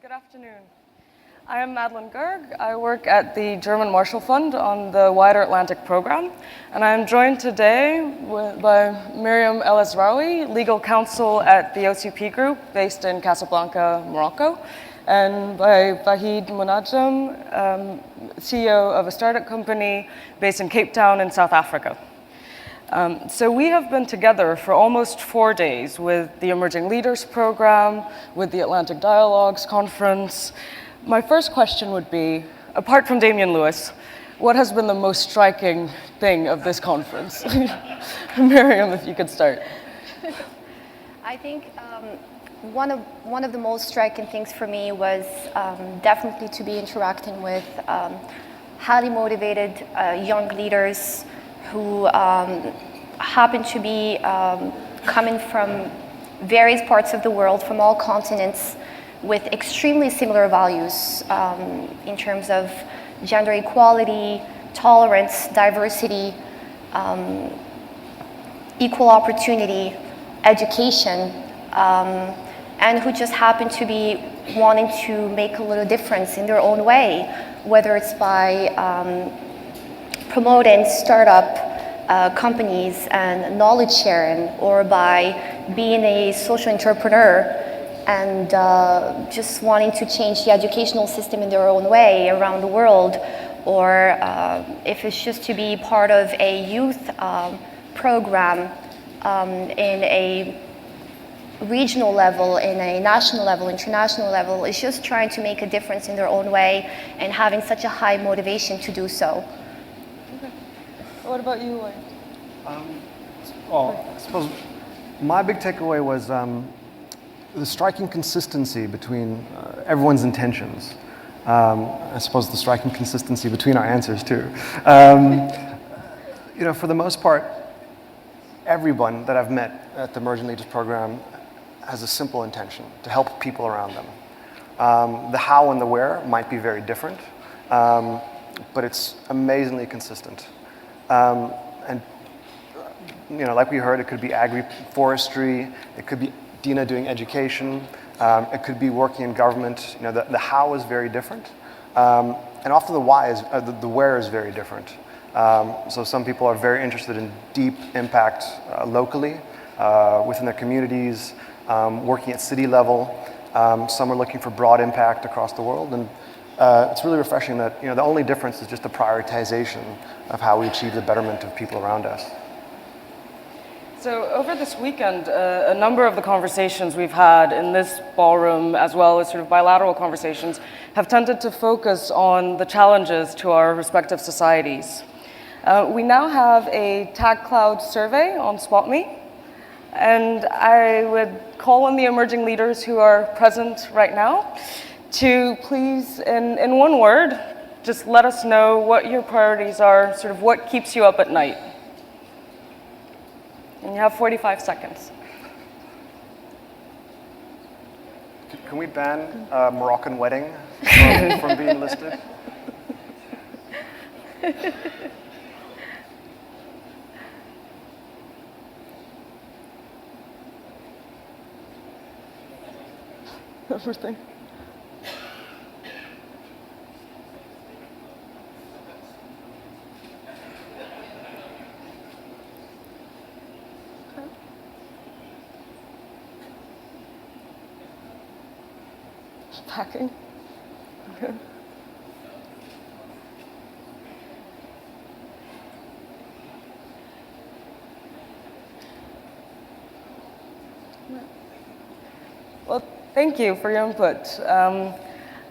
Good afternoon. I am Madeleine Goerg. I work at the German Marshall Fund on the Wider Atlantic Program, and I am joined today by Meriem Asraoui, legal counsel at the OCP Group based in Casablanca, Morocco, and by Vahid Monadjem, CEO of a startup company based in Cape Town in South Africa. So we have been together for almost 4 days with the Emerging Leaders Program, with the Atlantic Dialogues Conference. My first question would be, apart from Damian Lewis, what has been the most striking thing of this conference? Meriem, if you could start. I think one of the most striking things for me was definitely to be interacting with highly motivated young leaders who happen to be coming from various parts of the world, from all continents, with extremely similar values in terms of gender equality, tolerance, diversity, equal opportunity, education, and who just happen to be wanting to make a little difference in their own way, whether it's by promoting startup companies and knowledge sharing, or by being a social entrepreneur and just wanting to change the educational system in their own way around the world, or if it's just to be part of a youth program in a regional level, in a national level, international level, it's just trying to make a difference in their own way and having such a high motivation to do so. Okay. What about you, Lloyd? Well, I suppose my big takeaway was the striking consistency between everyone's intentions. I suppose the striking consistency between our answers too. For the most part, everyone that I've met at the Emerging Leaders Program has a simple intention: to help people around them. The how and the where might be very different, but it's amazingly consistent. And like we heard, it could be agri-forestry, it could be Dina doing education, it could be working in government. The how is very different, and often the why is the where is very different. So some people are very interested in deep impact locally within their communities, working at city level. Some are looking for broad impact across the world, and it's really refreshing that the only difference is just the prioritization of how we achieve the betterment of people around us. So over this weekend, a number of the conversations we've had in this ballroom, as well as sort of bilateral conversations, have tended to focus on the challenges to our respective societies. We now have a Tag Cloud survey on SpotMe, and I would call on the emerging leaders who are present right now to please, in one word, just let us know what your priorities are, sort of what keeps you up at night. And you have 45 seconds. Can we ban a Moroccan wedding from being listed? Everything. Packing. Okay. Well, thank you for your input.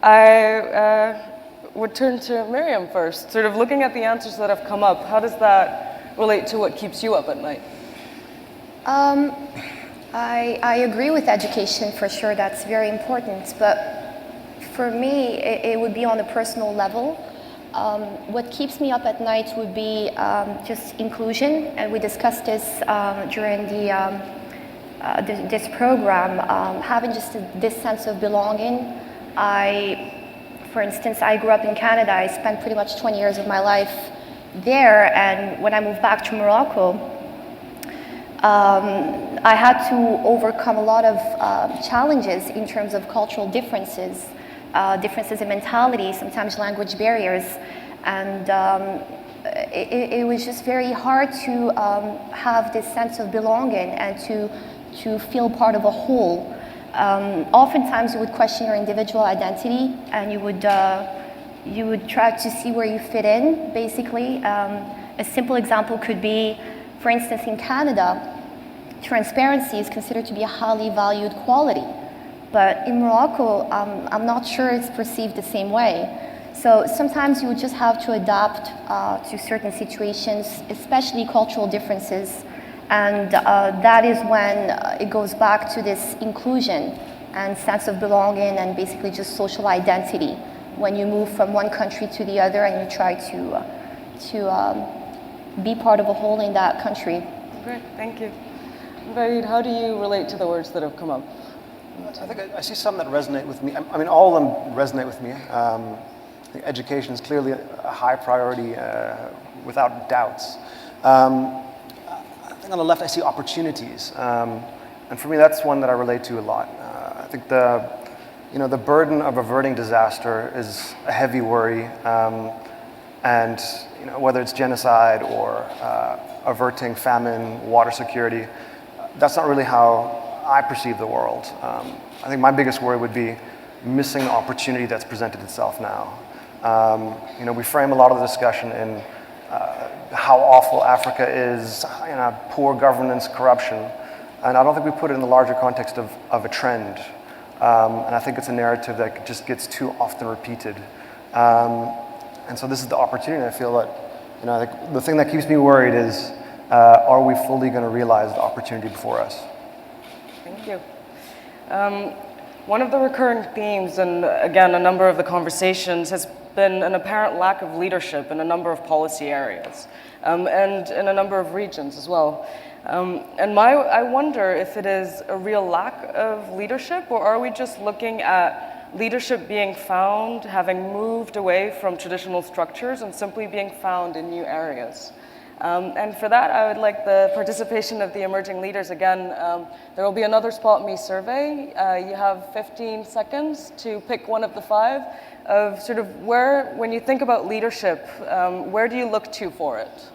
I would turn to Meriem first. Sort of looking at the answers that have come up, how does that relate to what keeps you up at night? I agree with education, for sure. That's very important. But for me, it would be on a personal level. What keeps me up at night would be just inclusion, and we discussed this during this program. Having just this sense of belonging. For instance, I grew up in Canada. I spent pretty much 20 years of my life there, and when I moved back to Morocco, I had to overcome a lot of challenges in terms of cultural differences, differences in mentality, sometimes language barriers, and it was just very hard to have this sense of belonging and to feel part of a whole. Oftentimes you would question your individual identity, and you would try to see where you fit in, basically. A simple example could be, for instance, in Canada, transparency is considered to be a highly valued quality. But in Morocco, I'm not sure it's perceived the same way. So sometimes you would just have to adapt to certain situations, especially cultural differences. And that is when it goes back to this inclusion and sense of belonging and basically just social identity. When you move from one country to the other and you try to be part of a whole in that country. Great, thank you. Vahid, how do you relate to the words that have come up? I think I see some that resonate with me. I mean, all of them resonate with me. I think education is clearly a high priority, without doubts. I think on the left I see opportunities, and for me that's one that I relate to a lot. I think the burden of averting disaster is a heavy worry, and whether it's genocide or averting famine, water security, that's not really how I perceive the world. I think my biggest worry would be missing the opportunity that's presented itself now. We frame a lot of the discussion in how awful Africa is, poor governance, corruption, and I don't think we put it in the larger context of a trend. And I think it's a narrative that just gets too often repeated. And so this is the opportunity. I feel that, the thing that keeps me worried is, are we fully going to realize the opportunity before us? Thank you. One of the recurring themes, and again, a number of the conversations, has been an apparent lack of leadership in a number of policy areas, and in a number of regions as well. And I wonder if it is a real lack of leadership, or are we just looking at leadership being found, having moved away from traditional structures and simply being found in new areas? And for that, I would like the participation of the emerging leaders again. There will be another Spot Me survey. You have 15 seconds to pick one of the 5 of sort of when you think about leadership, where do you look to for it?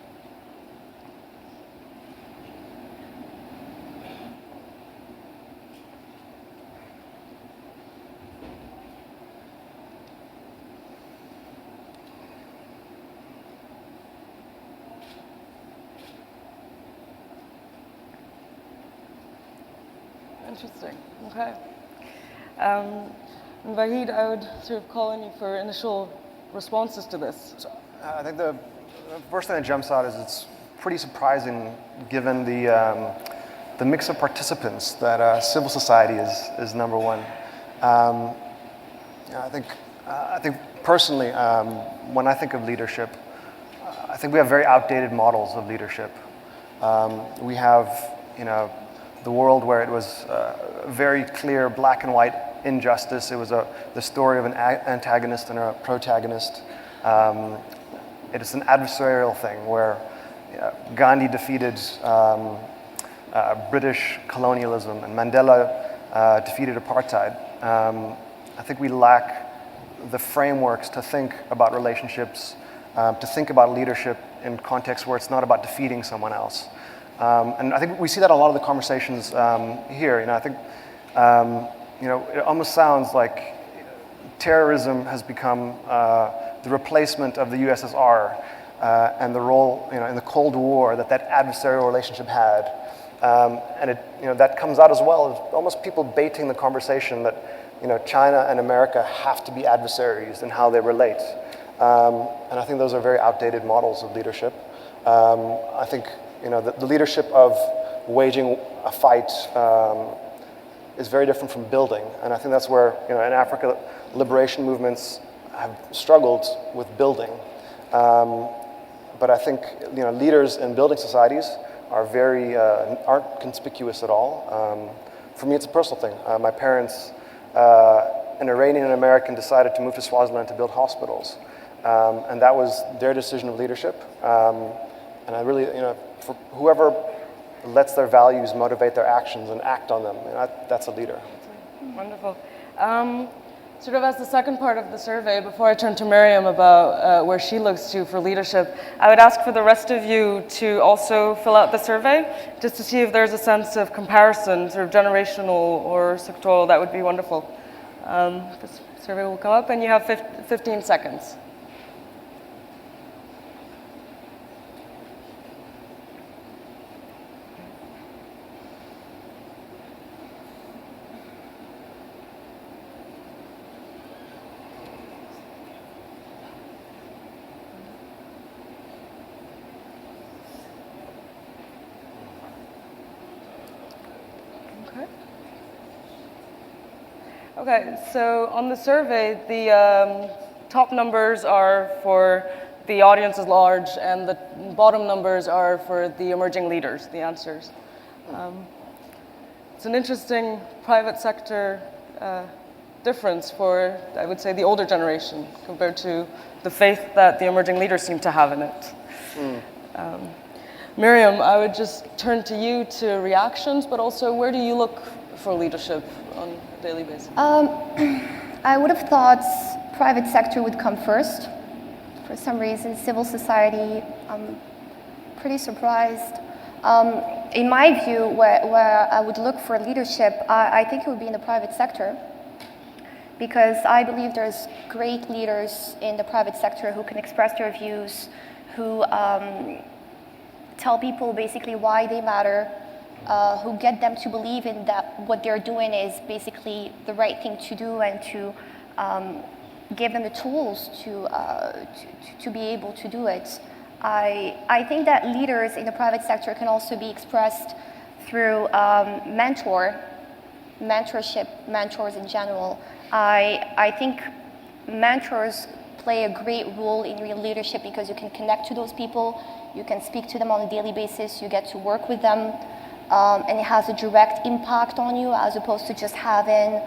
Interesting. Okay. Vahid, I would sort of call on you for initial responses to this. So, I think the first thing that jumps out is it's pretty surprising given the mix of participants that civil society is number one. I think personally, when I think of leadership, I think we have very outdated models of leadership. We have, the world where it was very clear, black and white injustice. It was the story of an antagonist and a protagonist. It is an adversarial thing where Gandhi defeated British colonialism and Mandela defeated apartheid. I think we lack the frameworks to think about relationships, to think about leadership in contexts where it's not about defeating someone else. And I think we see that in a lot of the conversations here. I think it almost sounds like terrorism has become the replacement of the USSR and the role in the Cold War that adversarial relationship had. And that comes out as well as almost people baiting the conversation that China and America have to be adversaries in how they relate. And I think those are very outdated models of leadership. I think the leadership of waging a fight is very different from building. And I think that's where, in Africa, liberation movements have struggled with building. But I think, leaders in building societies are aren't conspicuous at all. For me, it's a personal thing. My parents, an Iranian and American, decided to move to Swaziland to build hospitals. And that was their decision of leadership. And I really, for whoever lets their values motivate their actions and act on them. And that's a leader. Wonderful. Sort of as the second part of the survey, before I turn to Meriem about where she looks to for leadership, I would ask for the rest of you to also fill out the survey, just to see if there's a sense of comparison, sort of generational or sectoral. That would be wonderful. This survey will come up, and you have 15 seconds. Okay, so on the survey, the top numbers are for the audience is large, and the bottom numbers are for the emerging leaders, the answers. It's an interesting private sector difference for, I would say, the older generation compared to the faith that the emerging leaders seem to have in it. Meriem, I would just turn to you to reactions, but also where do you look for leadership on a daily basis? I would have thought private sector would come first. For some reason, civil society, I'm pretty surprised. In my view, where I would look for leadership, I think it would be in the private sector, because I believe there's great leaders in the private sector who can express their views, who tell people basically why they matter, who get them to believe in that what they're doing is basically the right thing to do, and to give them the tools to be able to do it. I think that leaders in the private sector can also be expressed through mentorship, mentors in general. I think mentors play a great role in real leadership because you can connect to those people, you can speak to them on a daily basis, you get to work with them, and it has a direct impact on you as opposed to just having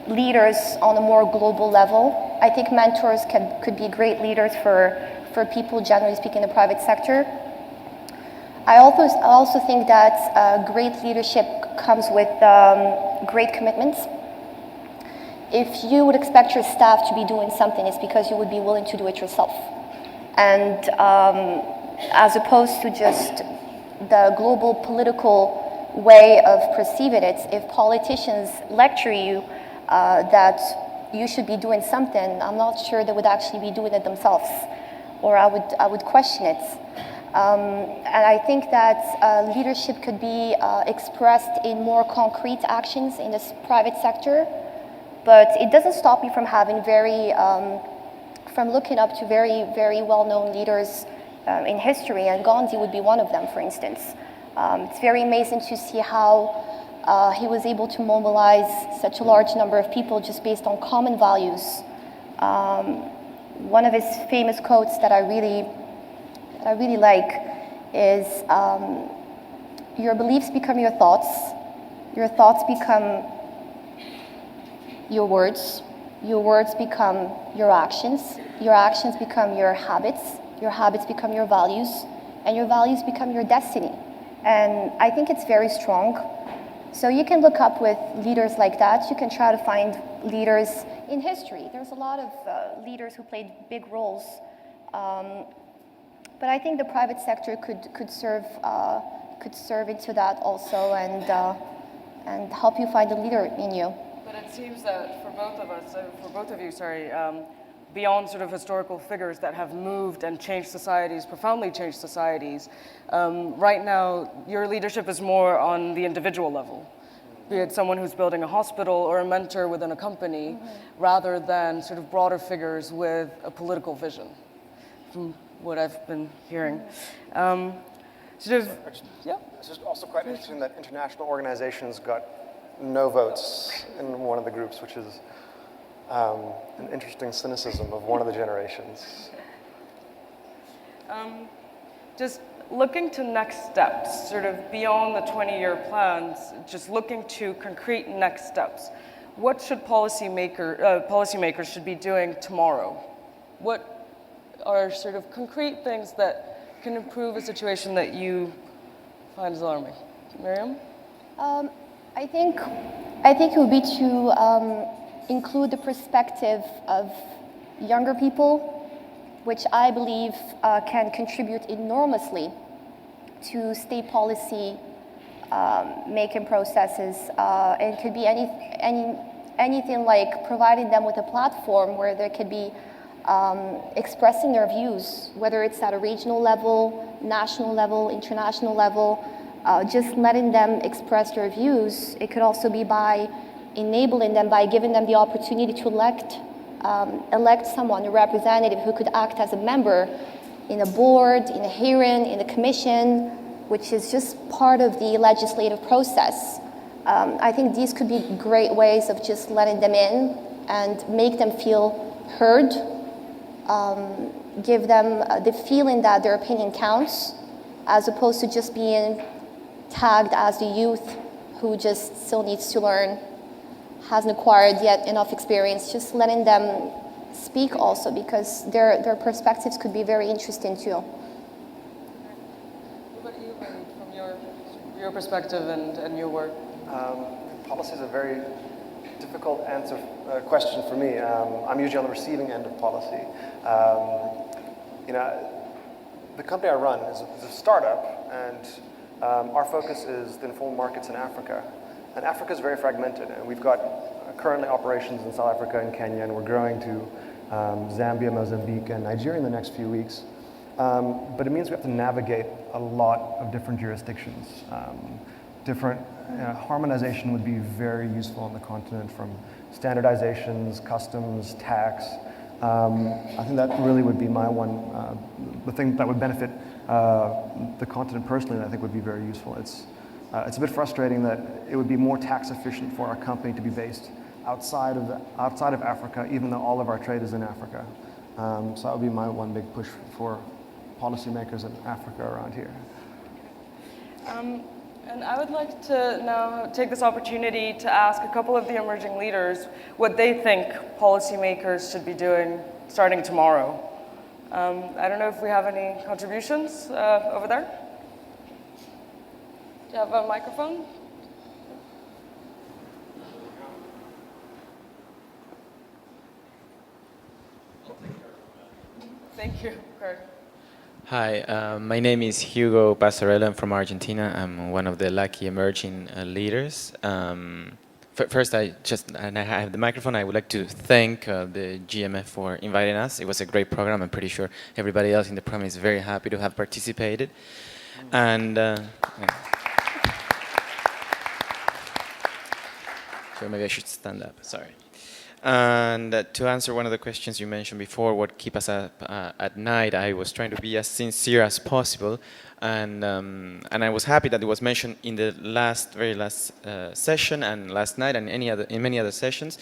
leaders on a more global level. I think mentors could be great leaders for people, generally speaking, in the private sector. I also think that great leadership comes with great commitments. If you would expect your staff to be doing something, it's because you would be willing to do it yourself. And as opposed to just the global political way of perceiving it, if politicians lecture you that you should be doing something, I'm not sure they would actually be doing it themselves, or I would question it. And I think that leadership could be expressed in more concrete actions in this private sector, but it doesn't stop me from having from looking up to very, very well-known leaders in history, and Gandhi would be one of them, for instance. It's very amazing to see how he was able to mobilize such a large number of people just based on common values. One of his famous quotes that I really like is, your beliefs become your thoughts become your words become your actions become your habits become your values, and your values become your destiny. And I think it's very strong. So you can look up with leaders like that. You can try to find leaders in history. There's a lot of leaders who played big roles. But I think the private sector could serve into that also, and help you find a leader in you. But it seems that for both of you, beyond sort of historical figures that have moved and changed societies, profoundly changed societies, right now your leadership is more on the individual level, be it someone who's building a hospital or a mentor within a company, rather than sort of broader figures with a political vision, from what I've been hearing. It's just also quite interesting that international organizations got no votes in one of the groups, which is an interesting cynicism of one of the generations. Just looking to next steps, sort of beyond the 20-year plans, just looking to concrete next steps. What should policymakers should be doing tomorrow? What are sort of concrete things that can improve a situation that you find alarming? Meriem? I think it would be to include the perspective of younger people, which I believe can contribute enormously to state policy making processes. And it could be anything like providing them with a platform where they could be expressing their views, whether it's at a regional level, national level, international level, just letting them express their views. It could also be by enabling them, by giving them the opportunity to elect someone, a representative who could act as a member in a board, in a hearing, in a commission, which is just part of the legislative process. I think these could be great ways of just letting them in and make them feel heard, give them the feeling that their opinion counts, as opposed to just being tagged as the youth who just still needs to learn, hasn't acquired yet enough experience. Just letting them speak also, because their perspectives could be very interesting too. What about you, Vahid, from your perspective and your work? Policy is a very difficult question for me. I'm usually on the receiving end of policy. The company I run is a startup, and our focus is the informal markets in Africa. And Africa is very fragmented, and we've got currently operations in South Africa and Kenya, and we're growing to Zambia, Mozambique, and Nigeria in the next few weeks. But it means we have to navigate a lot of different jurisdictions. Harmonization would be very useful on the continent, from standardizations, customs, tax. I think that really would be the thing that would benefit the continent personally, and I think would be very useful. It's a bit frustrating that it would be more tax efficient for our company to be based outside of Africa, even though all of our trade is in Africa. So that would be my one big push for policymakers in Africa around here. And I would like to now take this opportunity to ask a couple of the emerging leaders what they think policymakers should be doing starting tomorrow. I don't know if we have any contributions over there. Do you have a microphone? Thank you, Kurt. Hi, my name is Hugo Passarello. I'm from Argentina. I'm one of the lucky emerging leaders. First, I have the microphone. I would like to thank the GMF for inviting us. It was a great program. I'm pretty sure everybody else in the program is very happy to have participated. And so maybe I should stand up. Sorry. And to answer one of the questions you mentioned before, what keep us up at night, I was trying to be as sincere as possible, and I was happy that it was mentioned in the very last session and last night and in many other sessions.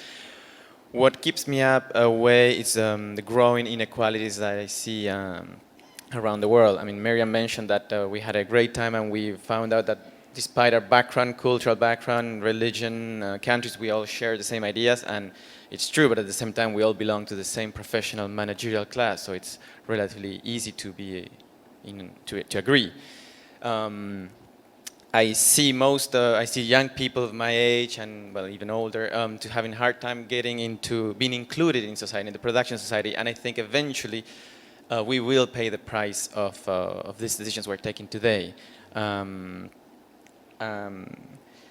What keeps me up away is the growing inequalities that I see around the world. I mean, Meriem mentioned that we had a great time, and we found out that despite our background, cultural background, religion, countries, we all share the same ideas, and it's true, but at the same time, we all belong to the same professional managerial class, so it's relatively easy to be to agree. I see young people of my age and well, even older, to having a hard time getting into being included in society, in the production society, and I think eventually we will pay the price of these decisions we're taking today.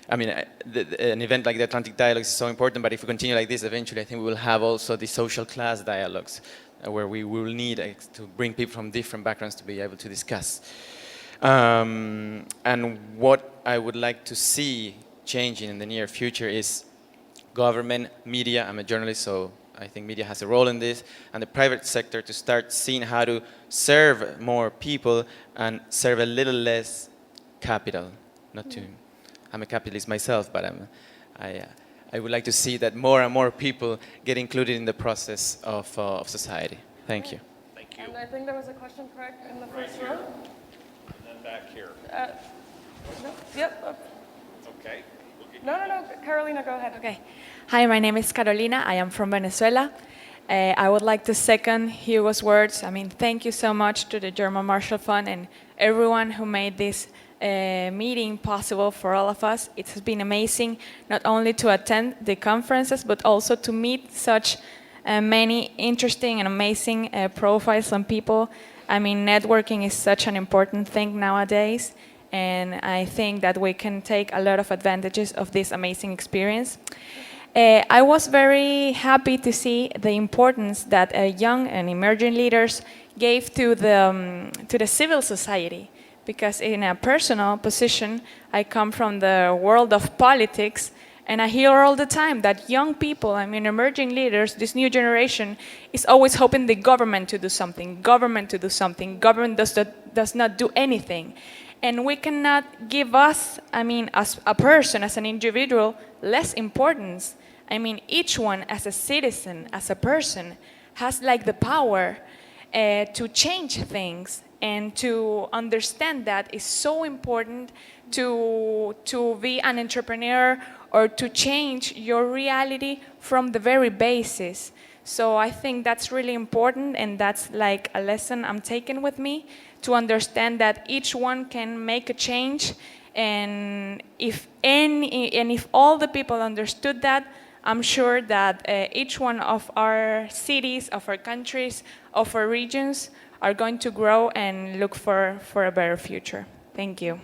I mean, an event like the Atlantic Dialogues is so important, but if we continue like this, eventually I think we will have also the social class dialogues, where we will need to bring people from different backgrounds to be able to discuss. And what I would like to see changing in the near future is government, media. I'm a journalist, so I think media has a role in this, and the private sector to start seeing how to serve more people and serve a little less capital. I'm a capitalist myself, but I would like to see that more and more people get included in the process of society. Thank you. Thank you. And I think there was a question, correct, in the first row? And then back here. No, yep. Okay. No, Carolina, go ahead. Okay. Hi, my name is Carolina. I am from Venezuela. I would like to second Hugo's words. I mean, thank you so much to the German Marshall Fund and everyone who made this meeting possible for all of us. It has been amazing not only to attend the conferences, but also to meet such many interesting and amazing profiles on people. I mean, networking is such an important thing nowadays, and I think that we can take a lot of advantages of this amazing experience. I was very happy to see the importance that young and emerging leaders gave to the civil society, because in a personal position, I come from the world of politics, and I hear all the time that young people, I mean emerging leaders, this new generation, is always hoping the government to do something, government to do something, government does not do anything. And we cannot give us, I mean, as a person, as an individual, less importance. I mean, each one as a citizen, as a person, has like the power to change things, and to understand that is so important to be an entrepreneur or to change your reality from the very basis. So I think that's really important, and that's like a lesson I'm taking with me, to understand that each one can make a change, and if all the people understood that, I'm sure that each one of our cities, of our countries, of our regions are going to grow and look for a better future. Thank you.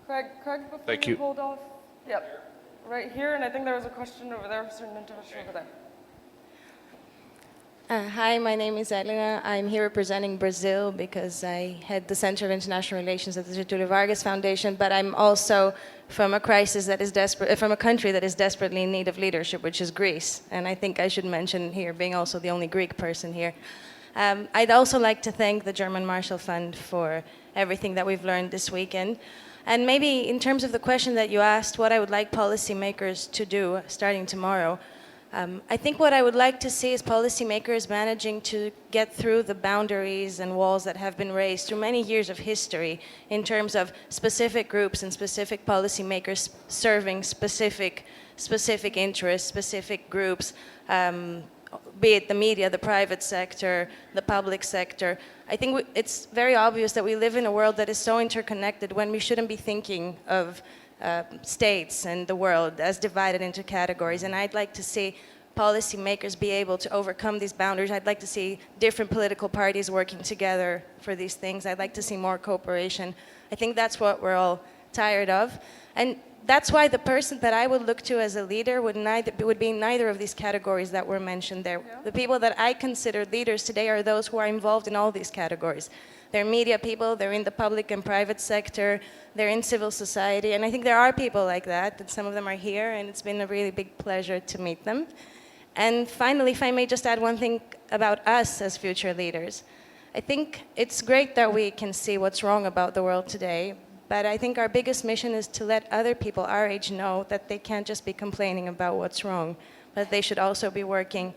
Craig, before Thank you you. hold off. Yep, right here, and I think there was a question over there, a certain individual over there. Hi, my name is Elena. I'm here representing Brazil because I head the Center of International Relations at the Getúlio Vargas Foundation, but I'm also from a crisis that is from a country that is desperately in need of leadership, which is Greece. And I think I should mention here, being also the only Greek person here. I'd also like to thank the German Marshall Fund for everything that we've learned this weekend. And maybe in terms of the question that you asked, what I would like policymakers to do starting tomorrow, I think what I would like to see is policymakers managing to get through the boundaries and walls that have been raised through many years of history in terms of specific groups and specific policymakers serving specific interests, specific groups, be it the media, the private sector, the public sector. I think it's very obvious that we live in a world that is so interconnected when we shouldn't be thinking of states and the world as divided into categories. And I'd like to see policymakers be able to overcome these boundaries. I'd like to see different political parties working together for these things. I'd like to see more cooperation. I think that's what we're all tired of. And that's why the person that I would look to as a leader would be in neither of these categories that were mentioned there. Yeah. The people that I consider leaders today are those who are involved in all these categories. They're media people, they're in the public and private sector, they're in civil society, and I think there are people like that, and some of them are here, and it's been a really big pleasure to meet them. And finally, if I may just add one thing about us as future leaders. I think it's great that we can see what's wrong about the world today, but I think our biggest mission is to let other people our age know that they can't just be complaining about what's wrong, but they should also be working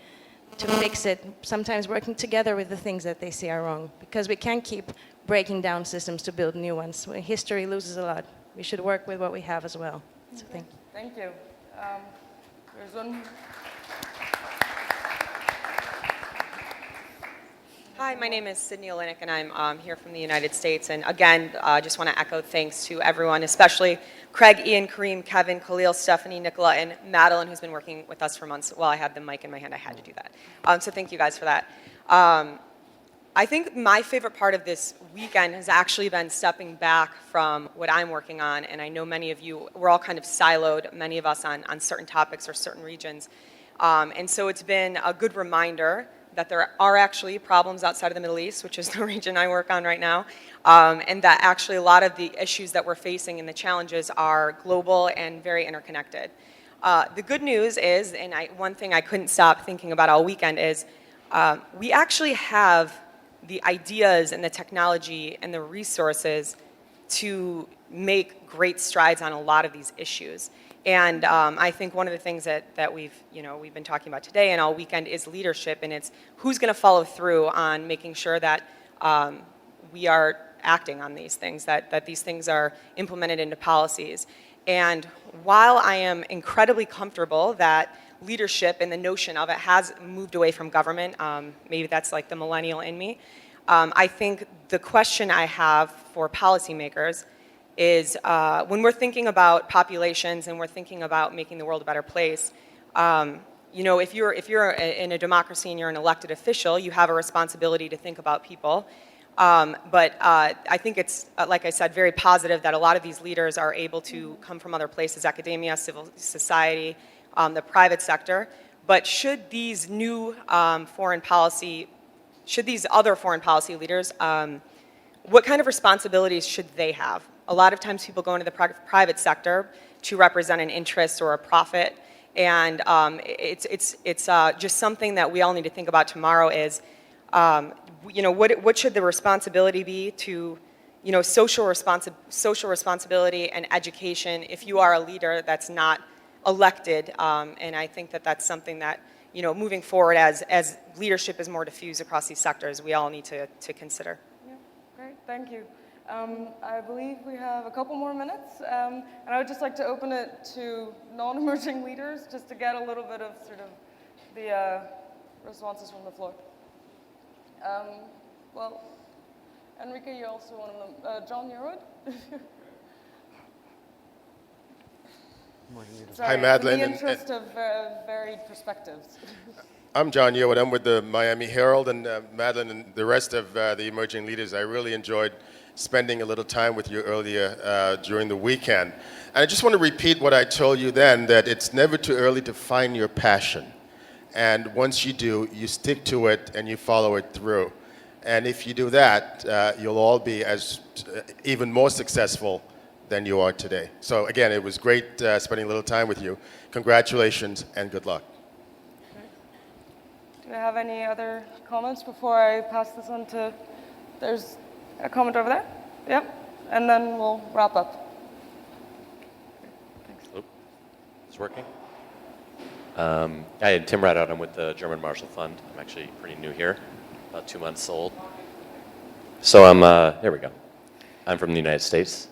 to fix it, sometimes working together with the things that they see are wrong, because we can't keep breaking down systems to build new ones. History loses a lot. We should work with what we have as well. So thank you. Thank you. There's one. Hi, my name is Sydney Olenek, and I'm here from the United States. And again, I just want to echo thanks to everyone, especially Craig, Ian, Kareem, Kevin, Khalil, Stephanie, Nicola, and Madeleine, who's been working with us for months. While I had the mic in my hand, I had to do that. So thank you guys for that. I think my favorite part of this weekend has actually been stepping back from what I'm working on. And I know many of you, we're all kind of siloed, many of us on certain topics or certain regions. And so it's been a good reminder that there are actually problems outside of the Middle East, which is the region I work on right now, and that actually a lot of the issues that we're facing and the challenges are global and very interconnected. The good news is, and one thing I couldn't stop thinking about all weekend is, we actually have the ideas and the technology and the resources to make great strides on a lot of these issues. And I think one of the things that we've been talking about today and all weekend is leadership, and it's who's going to follow through on making sure that we are acting on these things, that these things are implemented into policies. And while I am incredibly comfortable that leadership and the notion of it has moved away from government. Maybe that's like the millennial in me. I think the question I have for policymakers is when we're thinking about populations and we're thinking about making the world a better place, you know, if you're in a democracy and you're an elected official, you have a responsibility to think about people. But I think it's, like I said, very positive that a lot of these leaders are able to come from other places, academia, civil society, the private sector. But should these new other foreign policy leaders, what kind of responsibilities should they have? A lot of times people go into the private sector to represent an interest or a profit. And it's just something that we all need to think about tomorrow is, you know, what should the responsibility be to, you know, social responsibility and education if you are a leader that's not elected. And I think that that's something that, you know, moving forward as leadership is more diffused across these sectors, we all need to consider. Yeah, great, thank you. I believe we have a couple more minutes, and I would just like to open it to non-emerging leaders, just to get a little bit of sort of the responses from the floor. Well, Enrique, you're also one of them. John Yearwood? Hi, Madeleine. In the interest of varied perspectives. I'm John Yearwood. I'm with the Miami Herald, and Madeleine and the rest of the emerging leaders, I really enjoyed spending a little time with you earlier during the weekend. And I just want to repeat what I told you then, that it's never too early to find your passion. And once you do, you stick to it and you follow it through. And if you do that, you'll all be even more successful than you are today. So again, it was great spending a little time with you. Congratulations and good luck. Do you have any other comments before I pass this on to, there's a comment over there? Yeah, and then we'll wrap up. Thanks. Hello. It's working? Hi, I'm Tim Rideout. I'm with the German Marshall Fund. I'm actually pretty new here, about 2 months old. So there we go. I'm from the United States.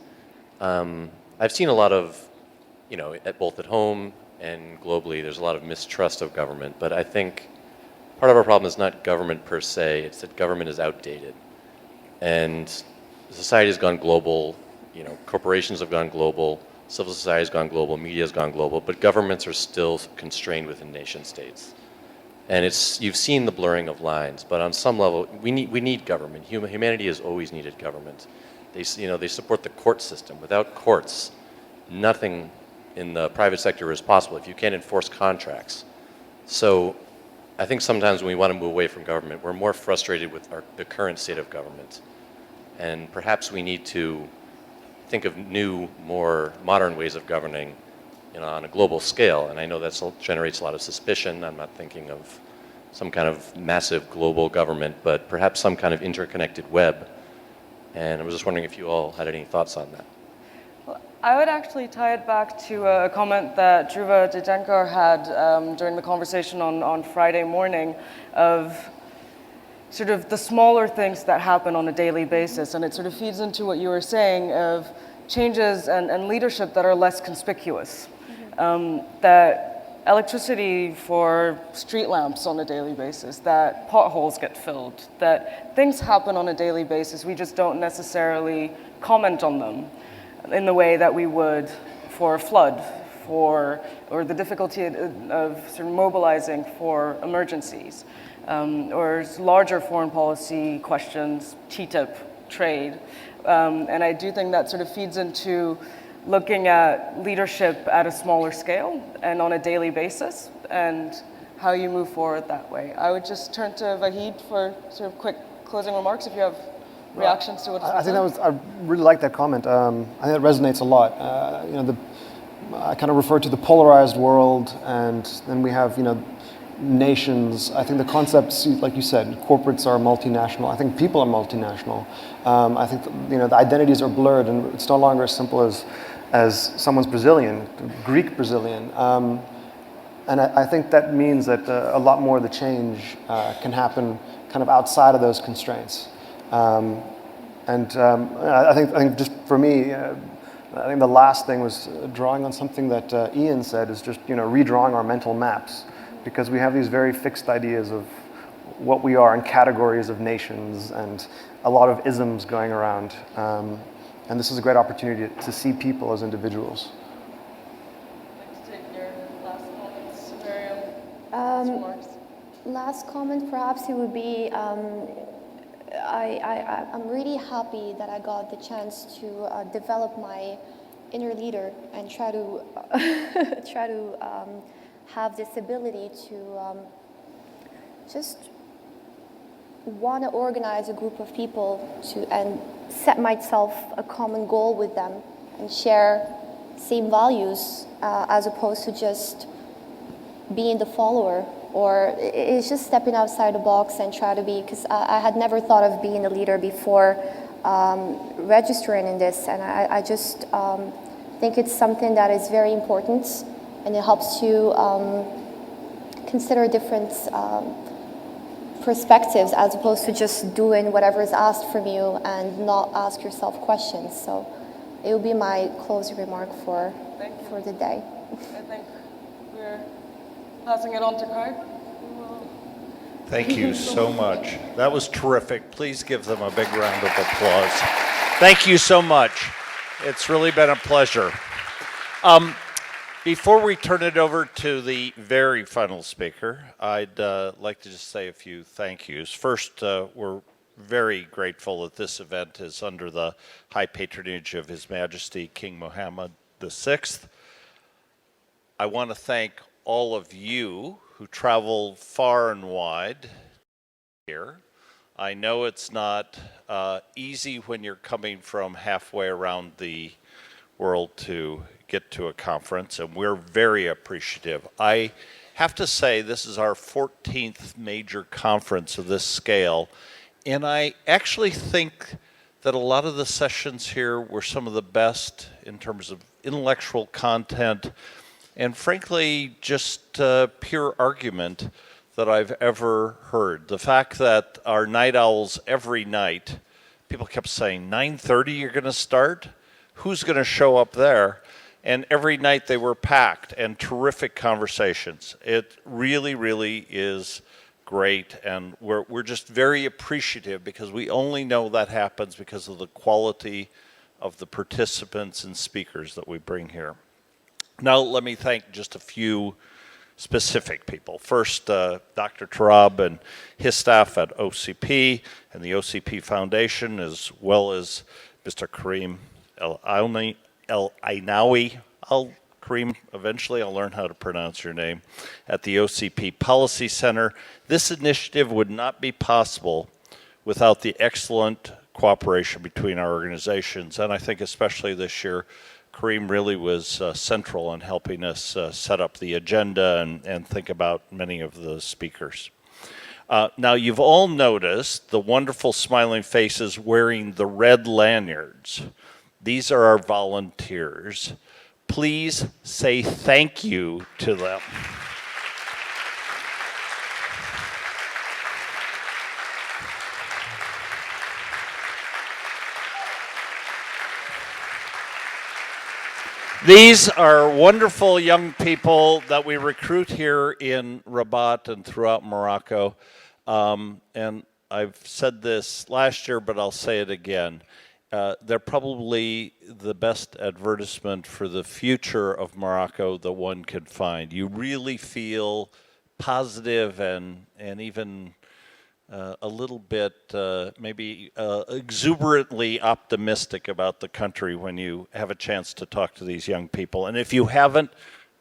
I've seen a lot of, you know, both at home and globally, there's a lot of mistrust of government. But I think part of our problem is not government per se, it's that government is outdated. And society has gone global, you know, corporations have gone global, civil society has gone global, media has gone global, but governments are still constrained within nation states. And you've seen the blurring of lines, but on some level, we need government. Humanity has always needed government. They support the court system. Without courts, nothing in the private sector is possible if you can't enforce contracts. So I think sometimes when we want to move away from government, we're more frustrated with the current state of government. And perhaps we need to think of new, more modern ways of governing, you know, on a global scale. And I know that generates a lot of suspicion. I'm not thinking of some kind of massive global government, but perhaps some kind of interconnected web. And I was just wondering if you all had any thoughts on that. Well, I would actually tie it back to a comment that Dhruva Dijenkar had during the conversation on Friday morning of sort of the smaller things that happen on a daily basis. And it sort of feeds into what you were saying of changes and leadership that are less conspicuous. That electricity for street lamps on a daily basis, that potholes get filled, that things happen on a daily basis. We just don't necessarily comment on them in the way that we would for a flood, or the difficulty of sort of mobilizing for emergencies. Or larger foreign policy questions, TTIP, trade. And I do think that sort of feeds into looking at leadership at a smaller scale and on a daily basis, and how you move forward that way. I would just turn to Vahid for sort of quick closing remarks if you have reactions to what I think I really like that comment. I think that resonates a lot. I kind of refer to the polarized world, and then we have, nations. I think the concepts, like you said, corporates are multinational. I think people are multinational. I think the identities are blurred, and it's no longer as simple as someone's Brazilian, Greek Brazilian. And I think that means that a lot more of the change can happen kind of outside of those constraints. I think just for me, I think the last thing was drawing on something that Ian said, is just redrawing our mental maps, because we have these very fixed ideas of what we are in categories of nations and a lot of isms going around. And this is a great opportunity to see people as individuals. I'd like to take your last comments, Meriem. Last comment, perhaps it would be, I'm really happy that I got the chance to develop my inner leader and try to have this ability to just want to organize a group of people and set myself a common goal with them and share same values as opposed to just being the follower, or it's just stepping outside the box and try to be, because I had never thought of being a leader before registering in this, and I just think it's something that is very important, and it helps you consider different perspectives as opposed to just doing whatever is asked from you and not ask yourself questions. So it will be my closing remark for the day. I think we're passing it on to Craig. Thank you so much. That was terrific. Please give them a big round of applause. Thank you so much. It's really been a pleasure. Before we turn it over to the very final speaker, I'd like to just say a few thank yous. First, we're very grateful that this event is under the high patronage of His Majesty King Mohammed VI. I want to thank all of you who traveled far and wide here. I know it's not easy when you're coming from halfway around the world to get to a conference, and we're very appreciative. I have to say this is our 14th major conference of this scale, and I actually think that a lot of the sessions here were some of the best in terms of intellectual content and frankly just pure argument that I've ever heard. The fact that our night owls every night, people kept saying, 9:30 you're going to start? Who's going to show up there? And every night they were packed and terrific conversations. It really, really is great, and we're just very appreciative because we only know that happens because of the quality of the participants and speakers that we bring here. Now let me thank just a few specific people. First, Dr. Terrab and his staff at OCP and the OCP Foundation, as well as Mr. Kareem El-Ainawi. Kareem, eventually I'll learn how to pronounce your name, at the OCP Policy Center. This initiative would not be possible without the excellent cooperation between our organizations, and I think especially this year, Kareem really was central in helping us set up the agenda and think about many of the speakers. Now, you've all noticed the wonderful smiling faces wearing the red lanyards. These are our volunteers. Please say thank you to them. These are wonderful young people that we recruit here in Rabat and throughout Morocco. And I've said this last year, but I'll say it again. They're probably the best advertisement for the future of Morocco that one could find. You really feel positive and even a little bit maybe exuberantly optimistic about the country when you have a chance to talk to these young people. And if you haven't,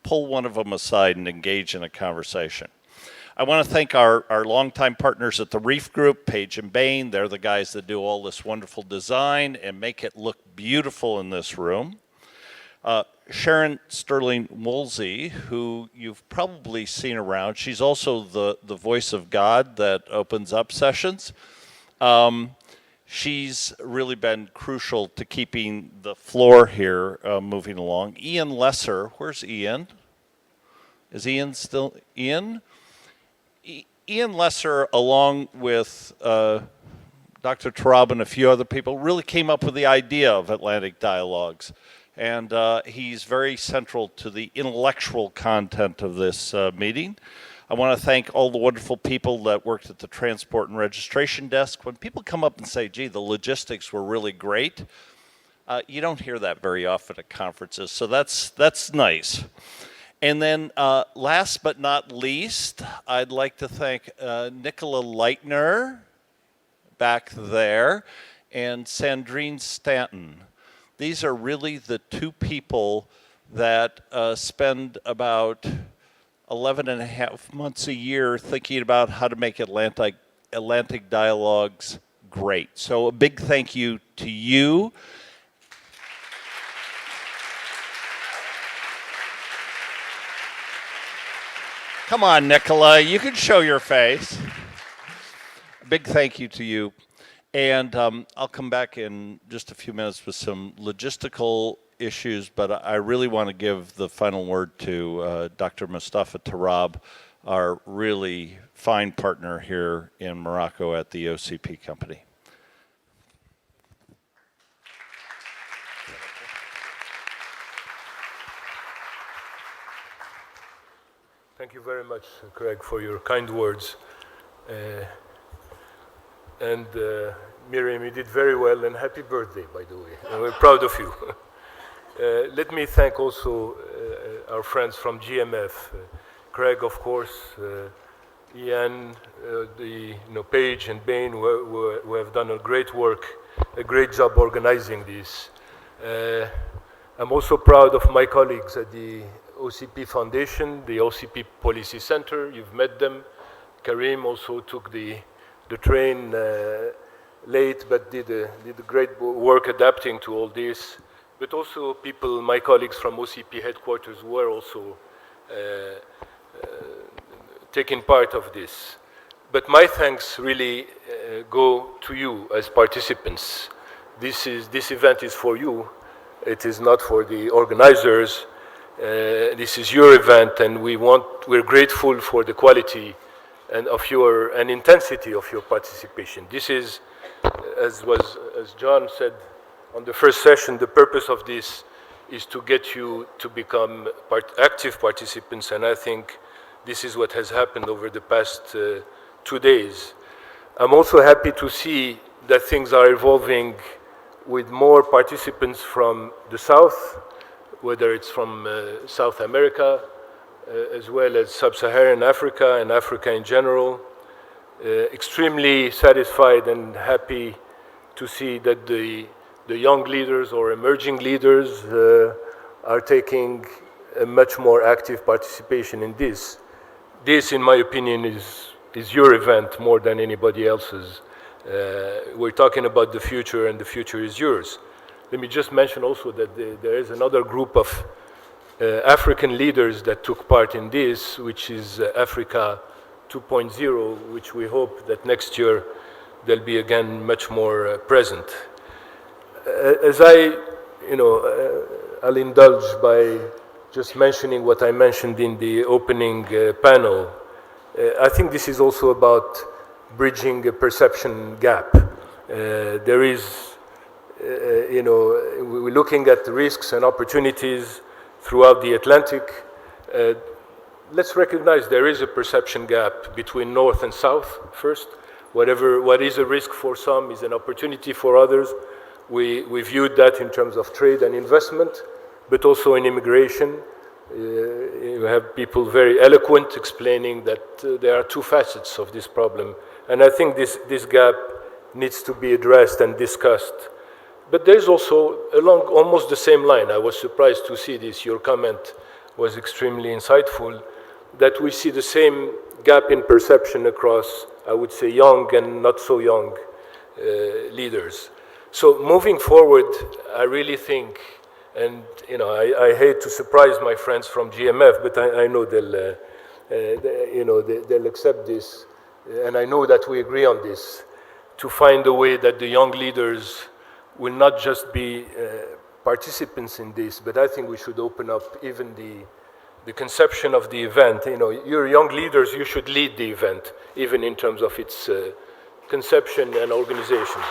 pull one of them aside and engage in a conversation. I want to thank our longtime partners at the Reef Group, Page and Bain. They're the guys that do all this wonderful design and make it look beautiful in this room. Sharon Sterling Woolsey, who you've probably seen around. She's also the voice of God that opens up sessions. She's really been crucial to keeping the floor here moving along. Ian Lesser, where's Ian? Is Ian still Ian? Ian Lesser, along with Dr. Terrab and a few other people, really came up with the idea of Atlantic Dialogues. and he's very central to the intellectual content of this meeting. I want to thank all the wonderful people that worked at the transport and registration desk. When people come up and say, gee, the logistics were really great, you don't hear that very often at conferences, so that's nice. And then last but not least, I'd like to thank Nicola Leitner back there and Sandrine Stanton. These are really the two people that spend about 11 and a half months a year thinking about how to make Atlantic dialogues great. So a big thank you to you. Come on, Nicola, you can show your face. A big thank you to you. And I'll come back in just a few minutes with some logistical issues, but I really want to give the final word to Dr. Mostafa Terrab, our really fine partner here in Morocco at the OCP company. Thank you very much, Craig, for your kind words. And Meriem, you did very well, and happy birthday, by the way. And we're proud of you. Let me thank also our friends from GMF, Craig, of course, Ian, Paige and Bain, who have done a great work, a great job organizing this. I'm also proud of my colleagues at the OCP Foundation, the OCP Policy Center. You've met them. Karim also took the train late, but did a great work adapting to all this. But also people, my colleagues from OCP headquarters, were also taking part of this. But my thanks really go to you as participants. This event is for you. It is not for the organizers. This is your event, and we're grateful for the quality and intensity of your participation. This is, as John said on the first session, the purpose of this is to get you to become active participants, and I think this is what has happened over the past 2 days. I'm also happy to see that things are evolving with more participants from the South, whether it's from South America, as well as Sub-Saharan Africa and Africa in general. Extremely satisfied and happy to see that the young leaders or emerging leaders are taking a much more active participation in this. This, in my opinion, is your event more than anybody else's. We're talking about the future, and the future is yours. Let me just mention also that there is another group of African leaders that took part in this, which is Africa 2.0, which we hope that next year they'll be again much more present. As I'll indulge by just mentioning what I mentioned in the opening panel. I think this is also about bridging a perception gap. There is, we're looking at the risks and opportunities throughout the Atlantic. Let's recognize there is a perception gap between North and South first. What is a risk for some is an opportunity for others. We viewed that in terms of trade and investment, but also in immigration. You have people very eloquent explaining that there are two facets of this problem. And I think this gap needs to be addressed and discussed. But there's also, along almost the same line, I was surprised to see this, your comment was extremely insightful, that we see the same gap in perception across, I would say, young and not so young leaders. So moving forward, I really think, and I hate to surprise my friends from GMF, but I know they'll accept this, and I know that we agree on this, to find a way that the young leaders will not just be participants in this, but I think we should open up even the conception of the event. You're young leaders, you should lead the event, even in terms of its conception and organization.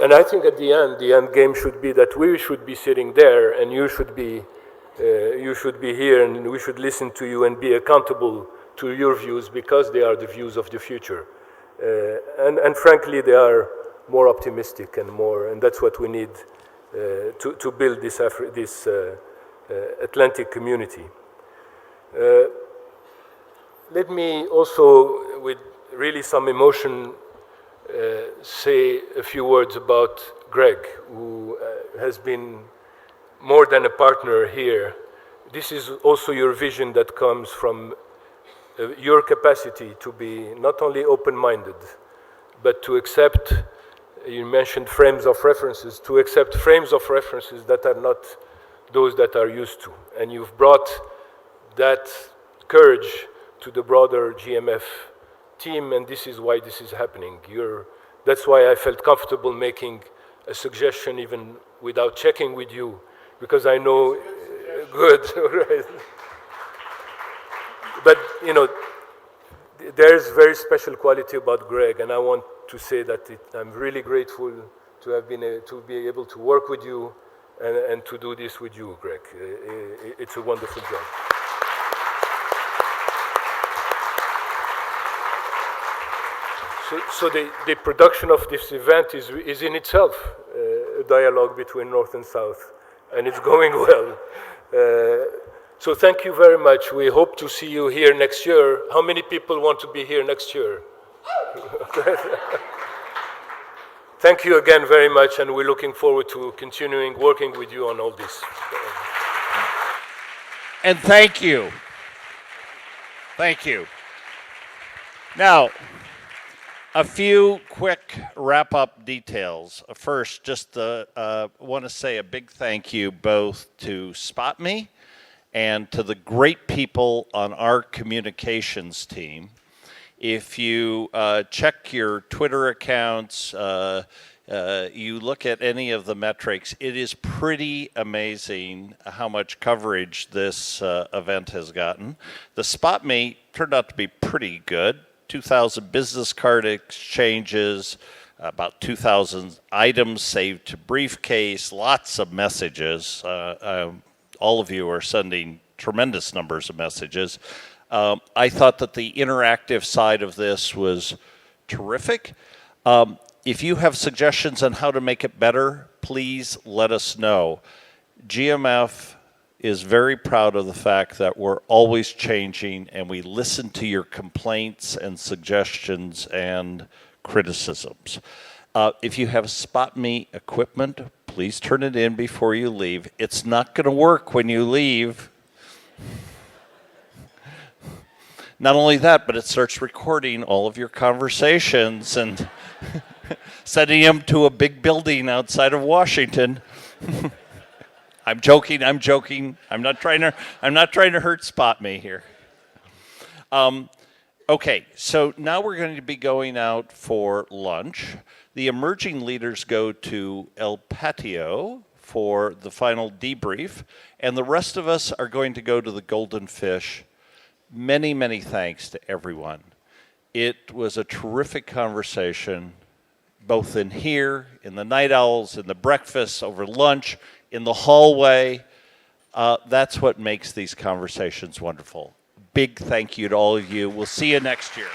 And I think at the end game should be that we should be sitting there, and you should be here, and we should listen to you and be accountable to your views, because they are the views of the future. And frankly, they are more optimistic and that's what we need to build this Atlantic community. Let me also, with really some emotion, say a few words about Greg, who has been more than a partner here. This is also your vision that comes from your capacity to be not only open-minded, but to accept, you mentioned frames of references, to accept frames of references that are not those that are used to. And you've brought that courage to the broader GMF team, and this is why this is happening. That's why I felt comfortable making a suggestion even without checking with you, because I know, good, right. But, there's very special quality about Greg, and I want to say that I'm really grateful to have been to be able to work with you and to do this with you, Greg. It's a wonderful job. So the production of this event is in itself a dialogue between North and South, and it's going well. So thank you very much. We hope to see you here next year. How many people want to be here next year? Thank you again very much, and we're looking forward to continuing working with you on all this. And thank you. Thank you. Now, a few quick wrap-up details. First, just want to say a big thank you both to Spot Me and to the great people on our communications team. If you check your Twitter accounts, you look at any of the metrics, it is pretty amazing how much coverage this event has gotten. The Spot Me turned out to be pretty good. 2,000 business card exchanges, about 2,000 items saved to briefcase, lots of messages. All of you are sending tremendous numbers of messages. I thought that the interactive side of this was terrific. If you have suggestions on how to make it better, please let us know. GMF is very proud of the fact that we're always changing and we listen to your complaints and suggestions and criticisms. If you have Spot Me equipment, please turn it in before you leave. It's not going to work when you leave. Not only that, but it starts recording all of your conversations and sending them to a big building outside of Washington. I'm joking. I'm not trying to hurt Spot Me here. Okay, so now we're going to be going out for lunch. The emerging leaders go to El Patio for the final debrief, and the rest of us are going to go to the Golden Fish. Many, many thanks to everyone. It was a terrific conversation, both in here, in the Night Owls, in the breakfast, over lunch, in the hallway. That's what makes these conversations wonderful. Big thank you to all of you. We'll see you next year.